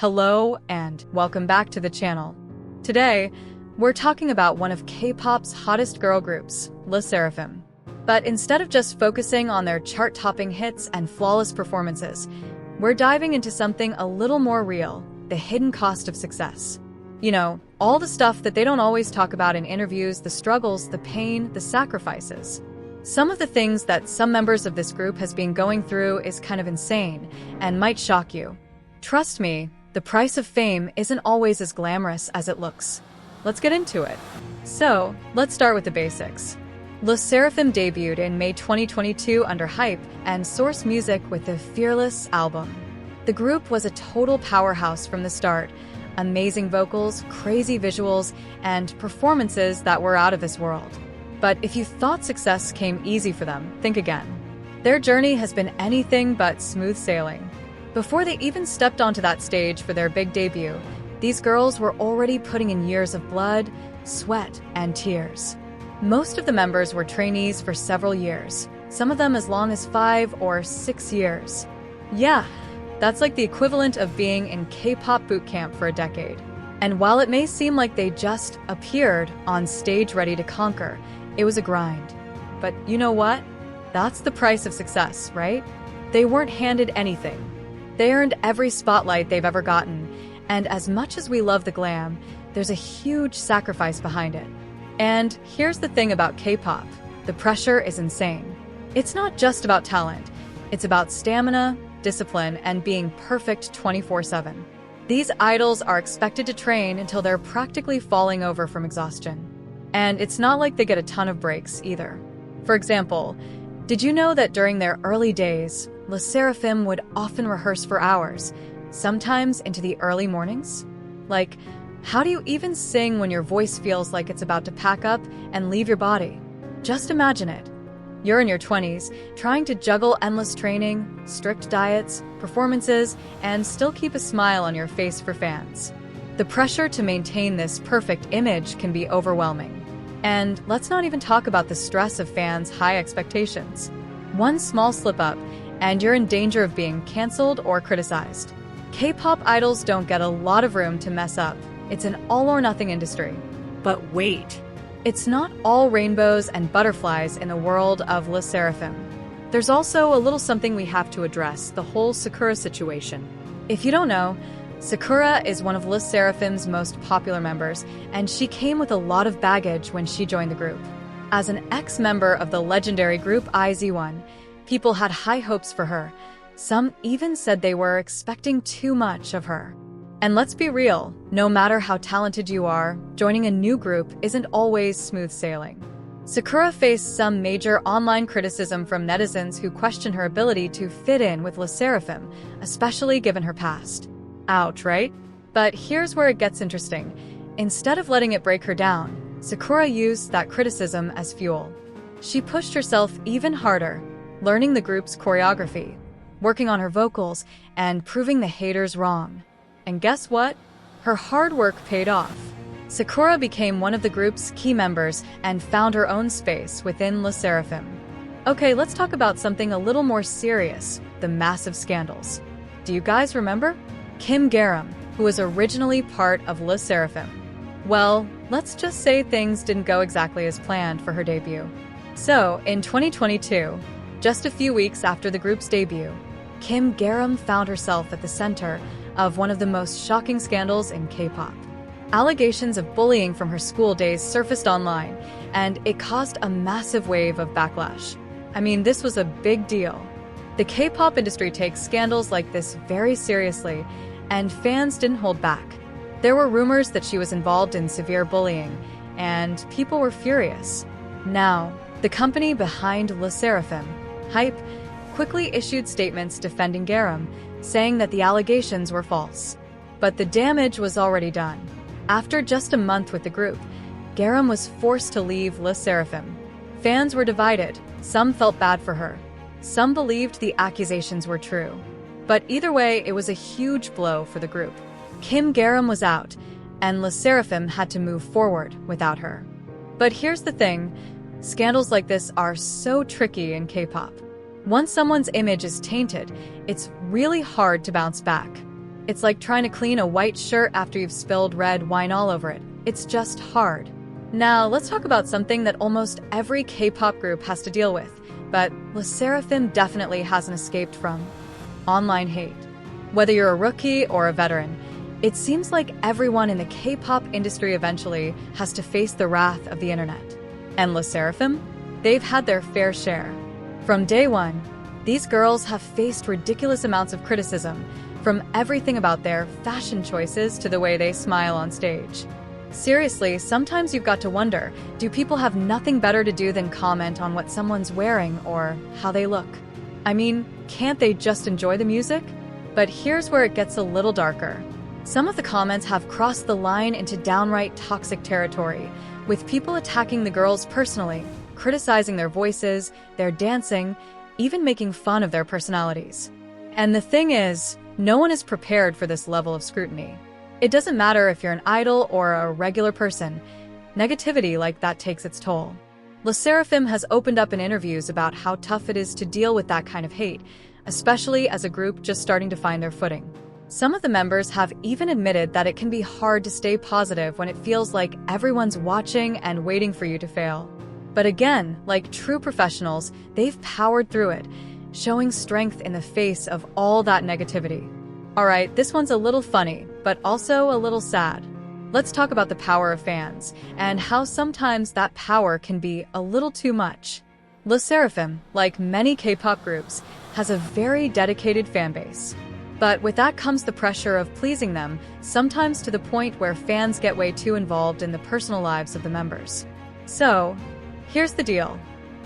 Hello and welcome back to the channel. Today, we're talking about one of K-pop's hottest girl groups, SSERAFIM. But instead of just focusing on their chart-topping hits and flawless performances, we're diving into something a little more real, the hidden cost of success. You know, all the stuff that they don't always talk about in interviews, the struggles, the pain, the sacrifices. Some of the things that some members of this group has been going through is kind of insane and might shock you. Trust me, the price of fame isn't always as glamorous as it looks. Let's get into it. So, let's start with the basics. SSERAFIM debuted in May 2022 under Hype and Source Music with the Fearless album. The group was a total powerhouse from the start. Amazing vocals, crazy visuals, and performances that were out of this world. But if you thought success came easy for them, think again. Their journey has been anything but smooth sailing. Before they even stepped onto that stage for their big debut, these girls were already putting in years of blood, sweat, and tears. Most of the members were trainees for several years, some of them as long as 5 or 6 years. Yeah, that's like the equivalent of being in K-pop boot camp for a decade. And while it may seem like they just appeared on stage ready to conquer, it was a grind. But you know what? That's the price of success, right? They weren't handed anything. They earned every spotlight they've ever gotten, and as much as we love the glam, there's a huge sacrifice behind it. And here's the thing about K-pop, the pressure is insane. It's not just about talent, it's about stamina, discipline, and being perfect 24/7. These idols are expected to train until they're practically falling over from exhaustion. And it's not like they get a ton of breaks either. For example, did you know that during their early days, SSERAFIM would often rehearse for hours, sometimes into the early mornings? Like, how do you even sing when your voice feels like it's about to pack up and leave your body? Just imagine it. You're in your 20s, trying to juggle endless training, strict diets, performances, and still keep a smile on your face for fans. The pressure to maintain this perfect image can be overwhelming. And let's not even talk about the stress of fans' high expectations. One small slip-up, and you're in danger of being cancelled or criticized. K-pop idols don't get a lot of room to mess up. It's an all-or-nothing industry. But wait, it's not all rainbows and butterflies in the world of SSERAFIM. There's also a little something we have to address, the whole Sakura situation. If you don't know, Sakura is one of SSERAFIM's most popular members, and she came with a lot of baggage when she joined the group. As an ex-member of the legendary group IZ*ONE, people had high hopes for her. Some even said they were expecting too much of her. And let's be real, no matter how talented you are, joining a new group isn't always smooth sailing. Sakura faced some major online criticism from netizens who questioned her ability to fit in with SSERAFIM, especially given her past. Ouch, right? But here's where it gets interesting. Instead of letting it break her down, Sakura used that criticism as fuel. She pushed herself even harder, learning the group's choreography, working on her vocals, and proving the haters wrong. And guess what? Her hard work paid off. Sakura became one of the group's key members and found her own space within SSERAFIM. Okay, let's talk about something a little more serious, the massive scandals. Do you guys remember? Kim Garam, who was originally part of SSERAFIM. Well, let's just say things didn't go exactly as planned for her debut. So, in 2022, just a few weeks after the group's debut, Kim Garam found herself at the center of one of the most shocking scandals in K-pop. Allegations of bullying from her school days surfaced online, and it caused a massive wave of backlash. I mean, this was a big deal. The K-pop industry takes scandals like this very seriously, and fans didn't hold back. There were rumors that she was involved in severe bullying, and people were furious. Now, the company behind SSERAFIM, Hype, quickly issued statements defending Garam, saying that the allegations were false. But the damage was already done. After just a month with the group, Garam was forced to leave SSERAFIM. Fans were divided. Some felt bad for her. Some believed the accusations were true. But either way, it was a huge blow for the group. Kim Garam was out, and SSERAFIM had to move forward without her. But here's the thing, scandals like this are so tricky in K-pop. Once someone's image is tainted, it's really hard to bounce back. It's like trying to clean a white shirt after you've spilled red wine all over it. It's just hard. Now, let's talk about something that almost every K-pop group has to deal with, but SSERAFIM definitely hasn't escaped from: online hate. Whether you're a rookie or a veteran, it seems like everyone in the K-pop industry eventually has to face the wrath of the internet. And SSERAFIM? They've had their fair share. From day one, these girls have faced ridiculous amounts of criticism, from everything about their fashion choices to the way they smile on stage. Seriously, sometimes you've got to wonder, do people have nothing better to do than comment on what someone's wearing or how they look? I mean, can't they just enjoy the music? But here's where it gets a little darker. Some of the comments have crossed the line into downright toxic territory, with people attacking the girls personally, criticizing their voices, their dancing, even making fun of their personalities. And the thing is, no one is prepared for this level of scrutiny. It doesn't matter if you're an idol or a regular person, negativity like that takes its toll. SSERAFIM has opened up in interviews about how tough it is to deal with that kind of hate, especially as a group just starting to find their footing. Some of the members have even admitted that it can be hard to stay positive when it feels like everyone's watching and waiting for you to fail. But again, like true professionals, they've powered through it, showing strength in the face of all that negativity. Alright, this one's a little funny, but also a little sad. Let's talk about the power of fans, and how sometimes that power can be a little too much. SSERAFIM, like many K-pop groups, has a very dedicated fanbase. But with that comes the pressure of pleasing them, sometimes to the point where fans get way too involved in the personal lives of the members. So, here's the deal.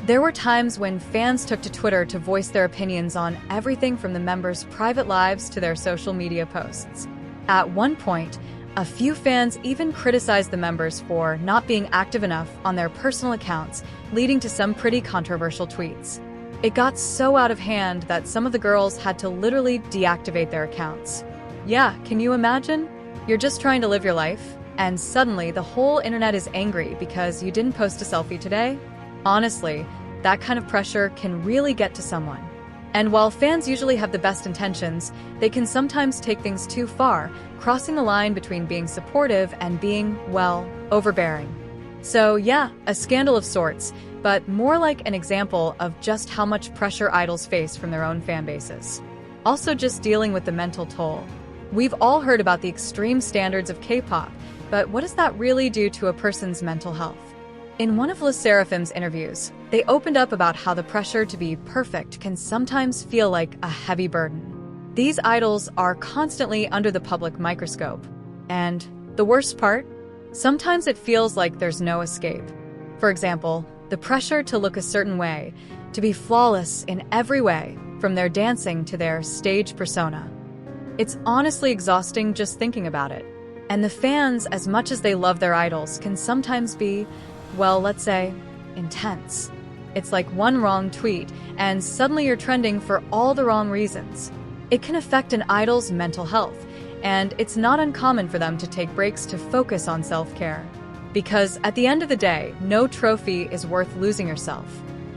There were times when fans took to Twitter to voice their opinions on everything from the members' private lives to their social media posts. At one point, a few fans even criticized the members for not being active enough on their personal accounts, leading to some pretty controversial tweets. It got so out of hand that some of the girls had to literally deactivate their accounts. Yeah, can you imagine? You're just trying to live your life, and suddenly the whole internet is angry because you didn't post a selfie today? Honestly, that kind of pressure can really get to someone. And while fans usually have the best intentions, they can sometimes take things too far, crossing the line between being supportive and being, well, overbearing. So yeah, a scandal of sorts, but more like an example of just how much pressure idols face from their own fan bases. Also just dealing with the mental toll. We've all heard about the extreme standards of K-pop, but what does that really do to a person's mental health? In one of SSERAFIM's interviews, they opened up about how the pressure to be perfect can sometimes feel like a heavy burden. These idols are constantly under the public microscope. And the worst part? Sometimes it feels like there's no escape. For example, the pressure to look a certain way, to be flawless in every way, from their dancing to their stage persona. It's honestly exhausting just thinking about it. And the fans, as much as they love their idols, can sometimes be, well, let's say, intense. It's like one wrong tweet, and suddenly you're trending for all the wrong reasons. It can affect an idol's mental health, and it's not uncommon for them to take breaks to focus on self-care. Because at the end of the day, no trophy is worth losing yourself.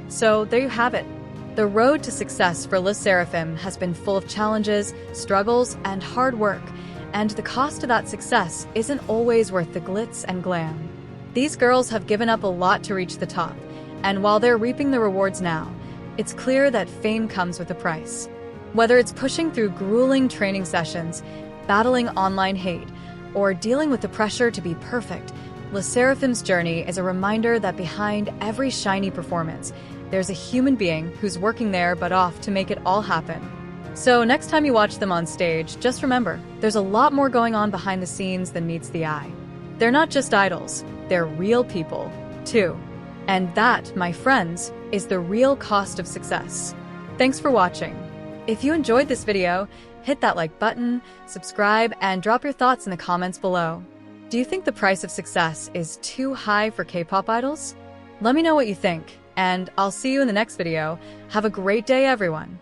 So there you have it. The road to success for SSERAFIM has been full of challenges, struggles, and hard work, and the cost of that success isn't always worth the glitz and glam. These girls have given up a lot to reach the top, and while they're reaping the rewards now, it's clear that fame comes with a price. Whether it's pushing through grueling training sessions, battling online hate, or dealing with the pressure to be perfect, SSERAFIM's journey is a reminder that behind every shiny performance, there's a human being who's working their butt off to make it all happen. So next time you watch them on stage, just remember, there's a lot more going on behind the scenes than meets the eye. They're not just idols, they're real people, too. And that, my friends, is the real cost of success. Thanks for watching. If you enjoyed this video, hit that like button, subscribe, and drop your thoughts in the comments below. Do you think the price of success is too high for K-pop idols? Let me know what you think, and I'll see you in the next video. Have a great day, everyone.